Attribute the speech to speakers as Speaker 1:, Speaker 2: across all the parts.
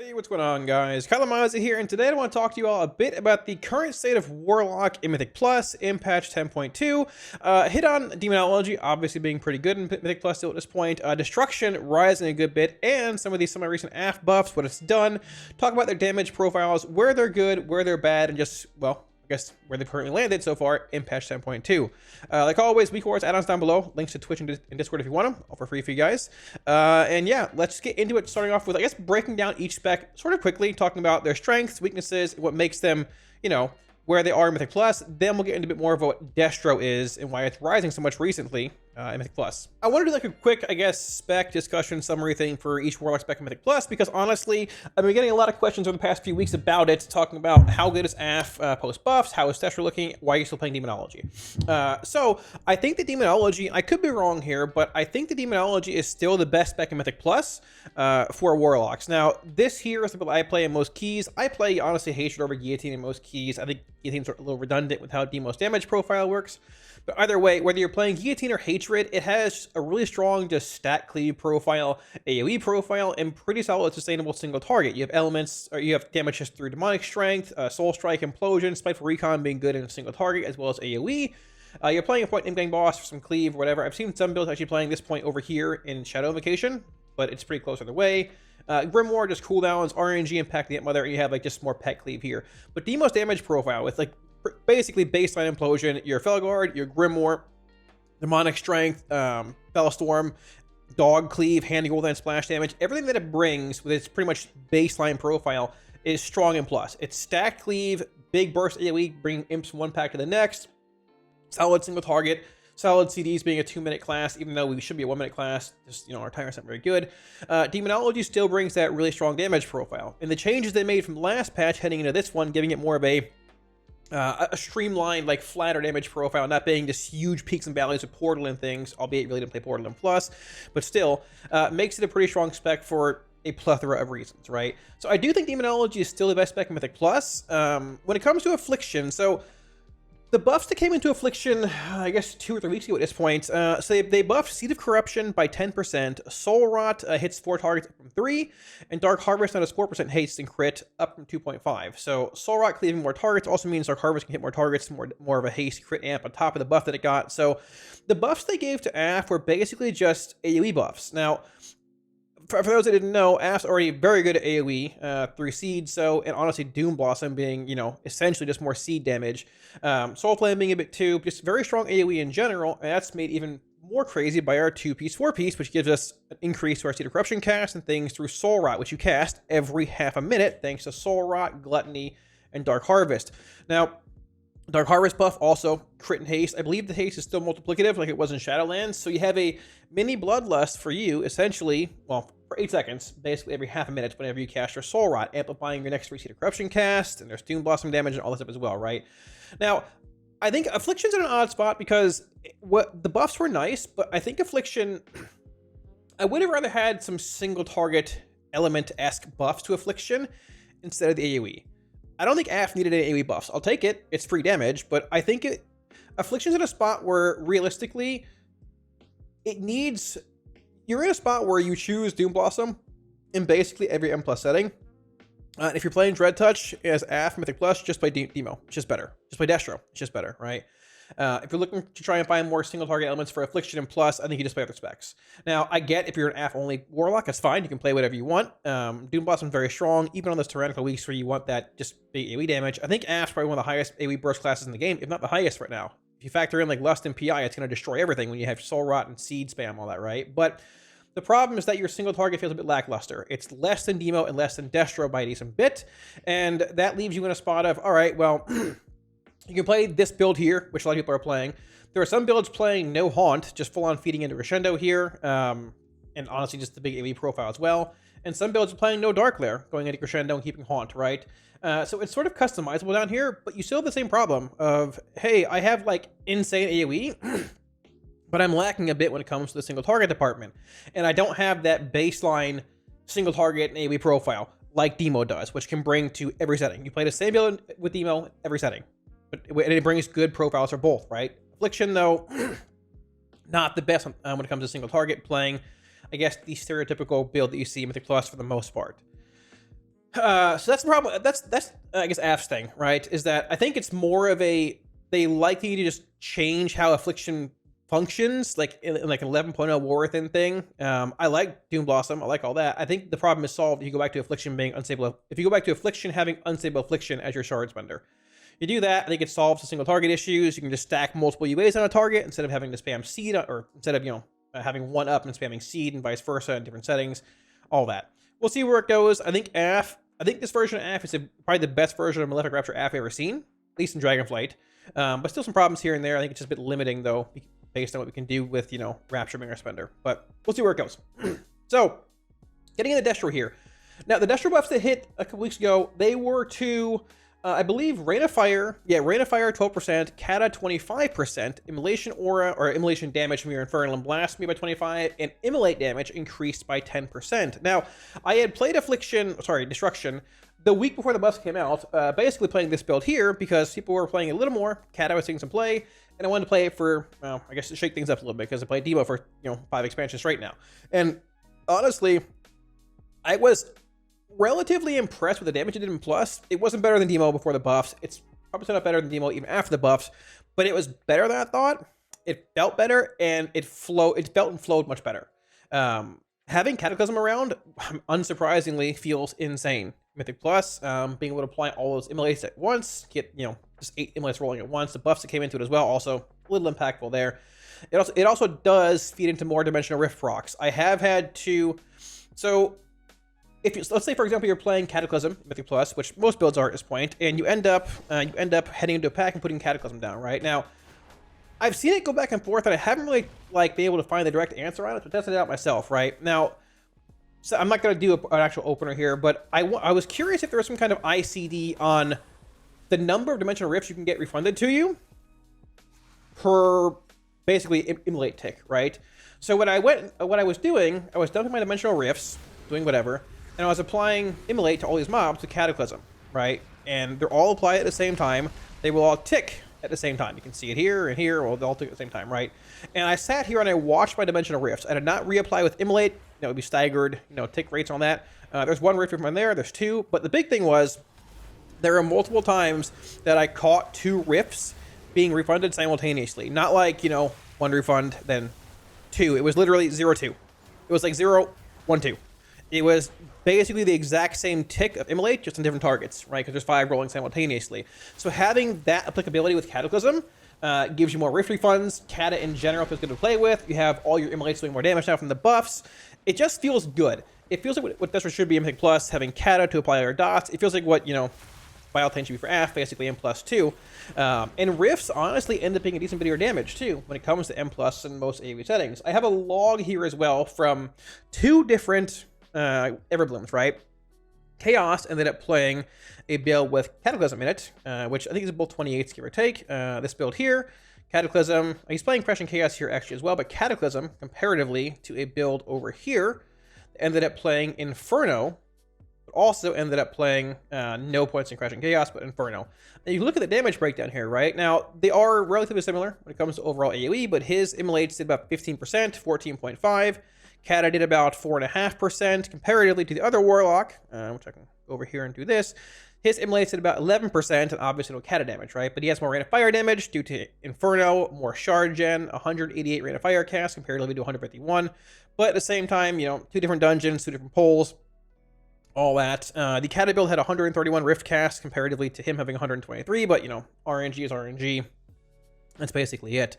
Speaker 1: Hey, what's going on, guys? Kalamazi here, and today I want to talk to you all a bit about the current state of Warlock in Mythic Plus in patch 10.2. Hit on Demonology, obviously being pretty good in Mythic Plus still at this point. Destruction rising a good bit, and some of these semi-recent AF buffs, what it's done. Talk about their damage profiles, where they're good, where they're bad, and just, well, I guess where they've currently landed so far in patch 10.2. Like always, week rewards, add-ons down below. Links to Twitch and Discord if you want them, all for free for you guys. And yeah, let's get into it, starting off with, I guess, breaking down each spec sort of quickly, talking about their strengths, weaknesses, what makes them, you know, where they are in Mythic Plus. Then we'll get into a bit more of what Destro is and why it's rising so much recently in Mythic Plus. I want to do like a quick, I guess, spec discussion summary thing for each Warlock spec in Mythic Plus, because honestly, I've been getting a lot of questions over the past few weeks about it, talking about how good is AF post buffs, how is Destro looking, why are you still playing Demonology? So I think the Demonology, I could be wrong here, but I think the Demonology is still the best spec in Mythic Plus for Warlocks. Now, this here is the build I play in most keys. I play, honestly, Hatred over Guillotine in most keys. I think Guillotine's a little redundant with how Demo's damage profile works. But either way, whether you're playing Guillotine or Hatred, it has a really strong just stat cleave profile, AoE profile, and pretty solid sustainable single target. You have elements, or you have damage just through Demonic Strength, Soul Strike, Implosion, Spiteful Recon being good in a single target, as well as AoE. You're playing a point in-game boss for some cleave, or whatever. I've seen some builds actually playing this point over here in Shadow Invocation, but it's pretty close either way. Grimoire, just cooldowns, RNG, Impact the Mother, and you have like just more pet cleave here. But Demo's damage profile with like basically baseline Implosion, your Felguard, your Grimoire, Demonic Strength, Fellstorm, Dog Cleave, Handy Gul'dan splash damage, everything that it brings with its pretty much baseline profile is strong and plus. It's stacked cleave, big burst AoE, bringing imps from one pack to the next, solid single target, solid CDs being a 2-minute class, even though we should be a 1-minute class. Just, you know, our timer's not very good. Demonology still brings that really strong damage profile. And the changes they made from the last patch heading into this one, giving it more of a streamlined, like flatter damage profile, not being just huge peaks and valleys of Portal and things, albeit you really didn't play Portal and Plus, but still makes it a pretty strong spec for a plethora of reasons, right? So I do think Demonology is still the best spec in Mythic Plus. When it comes to Affliction, so the buffs that came into Affliction, I guess 2 or 3 weeks ago at this point, so they buffed Seed of Corruption by 10%, Soul Rot hits 4 targets up from 3, and Dark Harvest now does 4% haste and crit up from 2.5. So Soul Rot cleaving more targets also means Dark Harvest can hit more targets, more of a haste crit amp on top of the buff that it got. So the buffs they gave to AF were basically just AoE buffs. Now, for those that didn't know, AF's already very good at AoE through Seed, so, and honestly, Doom Blossom being, you know, essentially just more Seed damage. Soul Flame being a bit too, just very strong AoE in general, and that's made even more crazy by our 2-piece, 4-piece, which gives us an increase to our Seed of Corruption cast and things through Soul Rot, which you cast every half a minute, thanks to Soul Rot, Gluttony, and Dark Harvest. Now, Dark Harvest buff also crit and haste. I believe the haste is still multiplicative like it was in Shadowlands, so you have a mini Bloodlust for you, essentially, well, for 8 seconds, basically every half a minute whenever you cast your Soul Rot, amplifying your next 3 Seed of Corruption cast, and there's Doom Blossom damage and all this stuff as well, right? Now, I think Affliction's in an odd spot because the buffs were nice, but I think Affliction, I would have rather had some single target element-esque buffs to Affliction instead of the AoE. I don't think AF needed any AoE buffs. I'll take it. It's free damage, but I think Affliction's in a spot where, realistically, it needs... You're in a spot where you choose Doom Blossom in basically every M+ setting. If you're playing Dread Touch as AF Mythic Plus, just play Demo. It's just better. Just play Destro. It's just better, right? If you're looking to try and find more single target elements for Affliction and Plus, I think you just play other specs. Now, I get if you're an AF-only Warlock, that's fine. You can play whatever you want. Doom Blossom's very strong, even on those tyrannical weeks where you want that just big AoE damage. I think AF's probably one of the highest AoE burst classes in the game, if not the highest right now. If you factor in like Lust and PI, it's going to destroy everything when you have Soul Rot and Seed spam, all that, right? But the problem is that your single target feels a bit lackluster. It's less than Demo and less than Destro by a decent bit, and that leaves you in a spot of, all right, well, you can play this build here, which a lot of people are playing. There are some builds playing no Haunt, just full-on feeding into Crescendo here, and honestly just the big AoE profile as well. And some builds are playing no Dark Lair, going into Crescendo and keeping Haunt, right? So it's sort of customizable down here, but you still have the same problem of, hey, I have like insane AoE, but I'm lacking a bit when it comes to the single target department. And I don't have that baseline single target and AoE profile like Demo does, which can bring to every setting. You play the same build with Demo every setting, but it brings good profiles for both, right? Affliction, though, not the best when it comes to single target, playing, I guess, the stereotypical build that you see in Mythic Plus for the most part. So that's the problem. That's I guess Af's thing, right? Is that I think it's more of a they likely to just change how affliction functions, like in like an 11.0 war within thing. I like Doom Blossom, I like all that. I think the problem is solved if you go back to affliction being unstable. If you go back to affliction having unstable affliction as your shard spender, you do that. I think it solves the single target issues. You can just stack multiple UAs on a target instead of having to spam seed, or instead of having one up and spamming seed and vice versa in different settings. All that. We'll see where it goes. I think this version of AF is probably the best version of Malefic Rapture AF I've ever seen, at least in Dragonflight. But still some problems here and there. I think it's just a bit limiting, though, based on what we can do with, Rapture being our spender. But we'll see where it goes. So, getting into Destro here. Now, the Destro buffs that hit a couple weeks ago, they were to, I believe, Rain of Fire. Yeah, Rain of Fire, 12%, Kata, 25%, Immolation Aura, or Immolation damage from your Infernal and Blasphemy by 25%, and Immolate damage increased by 10%. Now, I had played Destruction, the week before the buffs came out, basically playing this build here because people were playing a little more. Kata was seeing some play, and I wanted to play it for, well, I guess to shake things up a little bit because I played Demo for, 5 expansions straight now. And honestly, I was relatively impressed with the damage it did in Plus. It wasn't better than Demo before the buffs. It's probably set up better than Demo even after the buffs, but it was better than I thought. It felt better, and it felt and flowed much better. Having Cataclysm around, unsurprisingly, feels insane. Mythic Plus, being able to apply all those immolates at once, get, just 8 immolates rolling at once. The buffs that came into it as well, also a little impactful there. It also does feed into more Dimensional Rift procs. I have had to, so let's say, for example, you're playing Cataclysm, Mythic Plus, which most builds are at this point, and you end up heading into a pack and putting Cataclysm down, right? Now, I've seen it go back and forth, and I haven't really, been able to find the direct answer on it, so tested it out myself, right? Now, so I'm not going to do an actual opener here, but I was curious if there was some kind of ICD on the number of Dimensional Rifts you can get refunded to you per, basically, immolate tick, right? So what I was doing, I was dumping my Dimensional Rifts, doing whatever, and I was applying immolate to all these mobs with Cataclysm, right? And they're all applied at the same time. They will all tick at the same time. You can see it here and here, well, they all tick at the same time, right? And I sat here and I watched my Dimensional Rifts. I did not reapply with immolate. It would be staggered, tick rates on that. There's one rift from there, there's 2, but the big thing was there are multiple times that I caught 2 rifts being refunded simultaneously. Not like, 1 refund, then 2. It was literally 0-2. It was like 0-1-2. It was basically the exact same tick of immolate, just on different targets, right? Because there's 5 rolling simultaneously. So having that applicability with Cataclysm gives you more rift refunds. Kata in general feels good to play with. You have all your immolates doing more damage now from the buffs. It just feels good. It feels like what Destro should be in Mythic Plus, having Kata to apply your dots. It feels like what, Bioplane should be for AF, basically M+, too. And Rifts honestly end up being a decent bit of your damage, too, when it comes to M+ in most AoE settings. I have a log here as well from 2 different Everblooms, right? Chaos ended up playing a build with Cataclysm in it, which I think is both 28s, give or take. This build here, Cataclysm, he's playing Crash and Chaos here actually as well, but Cataclysm, comparatively to a build over here, ended up playing Inferno, but also ended up playing no points in Crash and Chaos, but Inferno. And you look at the damage breakdown here, right? Now, they are relatively similar when it comes to overall AoE, but his immolates did about 15%, 14.5%. Kata did about 4.5%, comparatively to the other Warlock, which I can go over here and do this. His immolates did about 11%, and obviously no Kata damage, right? But he has more Rain of Fire damage due to Inferno, more Shard Gen, 188 Rain of Fire cast, comparatively to 151. But at the same time, 2 different dungeons, 2 different poles, all that. The Kata build had 131 Rift cast, comparatively to him having 123, but, RNG is RNG. That's basically it.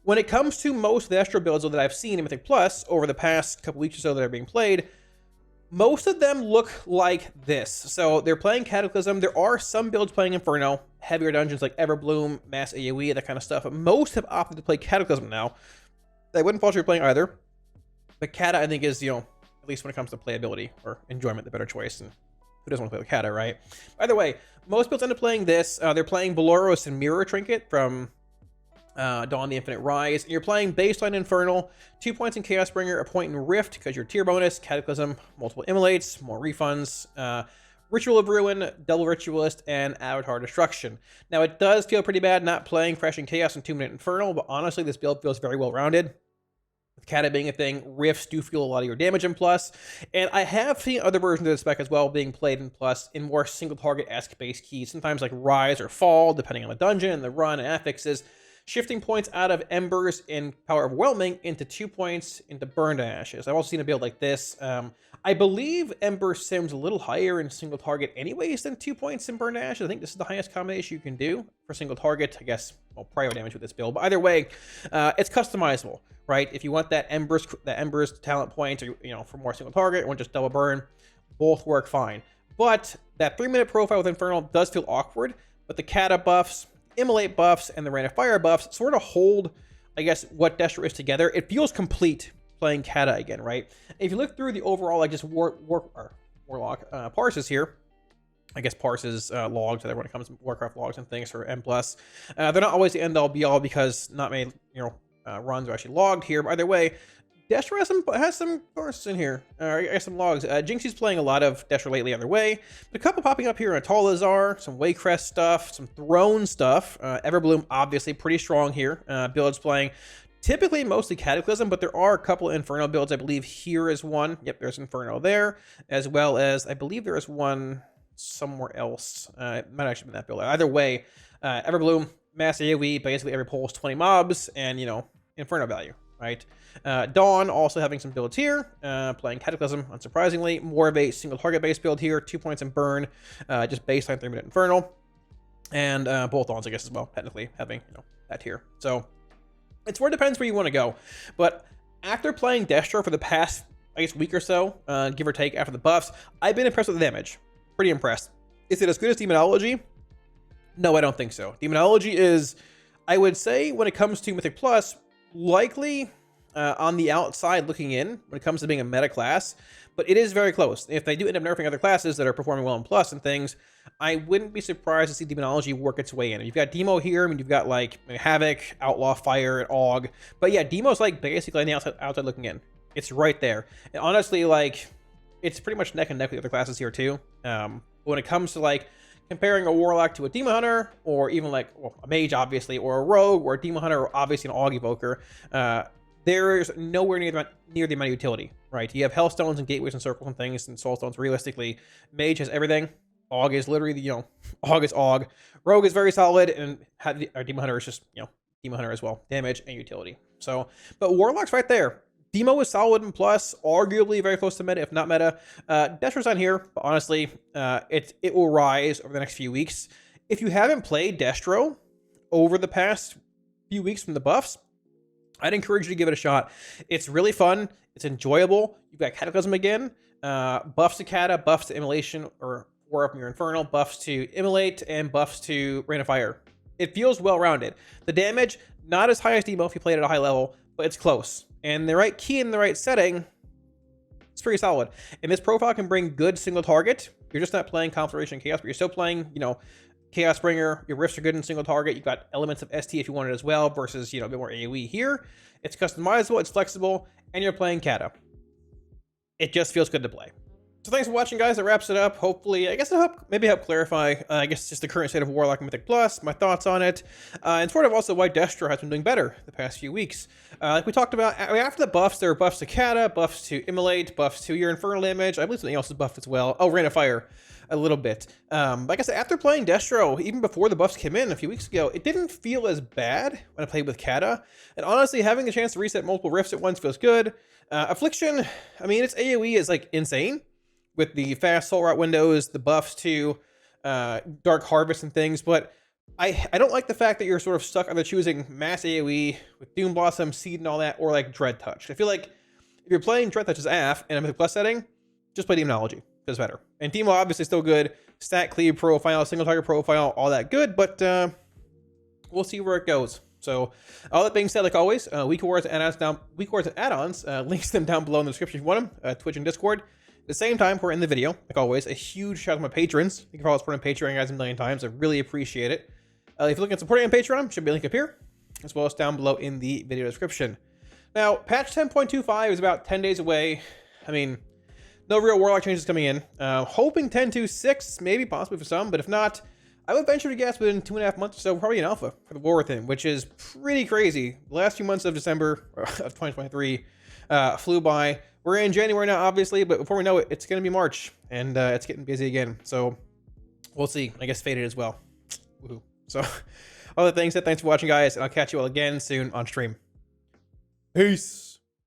Speaker 1: When it comes to most of the Destro builds that I've seen in Mythic Plus over the past couple weeks or so that are being played, most of them look like this. So they're playing Cataclysm. There are some builds playing Inferno, heavier dungeons like Everbloom, Mass AoE, that kind of stuff. But most have opted to play Cataclysm now. I wouldn't fault you for playing either. But Kata, I think, is, at least when it comes to playability or enjoyment, the better choice. And who doesn't want to play with Kata, right? By the way, most builds end up playing this. They're playing Baloros and Mirror Trinket from Dawn the Infinite Rise, and you're playing baseline Infernal, 2 points in Chaosbringer, a point in Rift because your tier bonus, Cataclysm, multiple immolates, more refunds, Ritual of Ruin, Double Ritualist, and Avatar Destruction. Now it does feel pretty bad not playing Fresh and Chaos and 2-minute Infernal, but honestly this build feels very well rounded. With Kata being a thing, Rifts do feel a lot of your damage in Plus, and I have seen other versions of the spec as well being played in Plus in more single target-esque base keys, sometimes like Rise or Fall, depending on the dungeon, the run, and affixes, shifting points out of Embers in Power Overwhelming into 2 points into Burned Ashes. I've also seen a build like this. I believe Ember sims a little higher in single target anyways than 2 points in Burned Ashes. I think this is the highest combination you can do for single target. I guess, well, prio damage with this build. But either way, it's customizable, right? If you want that Embers talent point, or for more single target, or just double burn, both work fine. But that 3-minute profile with Infernal does feel awkward. But the Kata buffs, Immolate buffs, and the Rain of Fire buffs sort of hold, I guess, what Destro is together. It feels complete playing Kata again, right? If you look through the overall, like just Warlock parses here, I guess parses logs, when it comes to Warcraft logs and things for M+. They're not always the end-all be-all because not many runs are actually logged here. But either way, Destro has some parses in here. I guess some logs. Jinxie's playing a lot of Destro lately either way. But a couple popping up here on Talazar, some Waycrest stuff, some Throne stuff. Everbloom obviously pretty strong here. Builds playing typically mostly Cataclysm, but there are a couple of Inferno builds. I believe here is one. Yep, there's Inferno there, as well as I believe there is one somewhere else. It might actually be that build. Either way, Everbloom, mass AoE, basically every pull is 20 mobs, and Inferno value, right? Dawn also having some builds here, playing Cataclysm, unsurprisingly. More of a single target based build here, 2 points in burn, just baseline 3-minute Inferno. And both Dawns, I guess, as well, technically having that here. So it's where it depends where you want to go. But after playing Destro for the past, I guess, week or so, give or take, after the buffs, I've been impressed with the damage. Pretty impressed. Is it as good as Demonology? No, I don't think so. Demonology is, I would say, when it comes to Mythic Plus, likely on the outside looking in when it comes to being a meta class, but it is very close. If they do end up nerfing other classes that are performing well in Plus and things, I wouldn't be surprised to see Demonology work its way in. You've got Demo here, I mean, you've got like Havoc, Outlaw, Fire, and Og, but yeah, Demo's like basically on the outside looking in. It's right there. And honestly, like, it's pretty much neck and neck with the other classes here too. When it comes to like comparing a Warlock to a Demon Hunter, or even like a Mage, obviously, or a Rogue, or a Demon Hunter, or obviously an Og Evoker, there's nowhere near the amount of utility, right? You have Hellstones and Gateways and Circles and things, and Soulstones. Realistically, Mage has everything. Og is literally, Og is Og. Rogue is very solid, and Demon Hunter is just, Demon Hunter as well. Damage and utility. So, but Warlock's right there. Demo is solid in Plus, arguably very close to meta, if not meta. Destro's on here, but honestly, it will rise over the next few weeks. If you haven't played Destro over the past few weeks from the buffs, I'd encourage you to give it a shot. It's really fun. It's enjoyable. You've got Cataclysm again. Buffs to Kata, buffs to Immolation, or War Up Your Infernal, buffs to Immolate, and buffs to Rain of Fire. It feels well-rounded. The damage, not as high as Demo if you played at a high level, but it's close. And the right key in the right setting, it's pretty solid. And this profile can bring good single target. You're just not playing Conflagration and Chaos, but you're still playing, Chaos Bringer. Your Rifts are good in single target. You've got elements of ST if you want it as well, versus, a bit more AoE here. It's customizable, it's flexible, and you're playing Kata. It just feels good to play. So thanks for watching, guys. That wraps it up. Hopefully, I guess it'll help clarify, just the current state of Warlock and Mythic Plus, my thoughts on it, and sort of also why Destro has been doing better the past few weeks. Like we talked about, after the buffs, there were buffs to Kata, buffs to Immolate, buffs to your Infernal damage. I believe something else is buffed as well. Oh, Rain of Fire, a little bit. Like I said, after playing Destro, even before the buffs came in a few weeks ago, it didn't feel as bad when I played with Kata. And honestly, having the chance to reset multiple Rifts at once feels good. Affliction, I mean, its AoE is like insane, with the fast Soul Rot windows, the buffs to Dark Harvest and things, but I don't like the fact that you're sort of stuck either choosing mass AoE with Doom Blossom, Seed, and all that, or like Dread Touch. I feel like if you're playing Dread Touch as AF in a Mythic Plus setting, just play Demonology. Feels better. And Demo obviously still good. Stat Cleave profile, single target profile, all that good, but we'll see where it goes. So, all that being said, like always, week awards and add-ons, links them down below in the description if you want them, Twitch and Discord. At the same time, we're in the video, like always, a huge shout out to my patrons. You can follow us on Patreon, guys, a million times. I really appreciate it. If you're looking at supporting on Patreon, should be a link up here, as well as down below in the video description. Now, patch 10.25 is about 10 days away. I mean, no real Warlock changes coming in. Hoping 10.26, maybe, possibly for some, but if not, I would venture to guess within 2.5 months or so, probably an alpha for the War Within, which is pretty crazy. The last few months of December of 2023 flew by. We're in January now, obviously, but before we know it, it's going to be March, and it's getting busy again. So we'll see. I guess Faded as well. Woohoo. So other things, thanks for watching, guys, and I'll catch you all again soon on stream. Peace.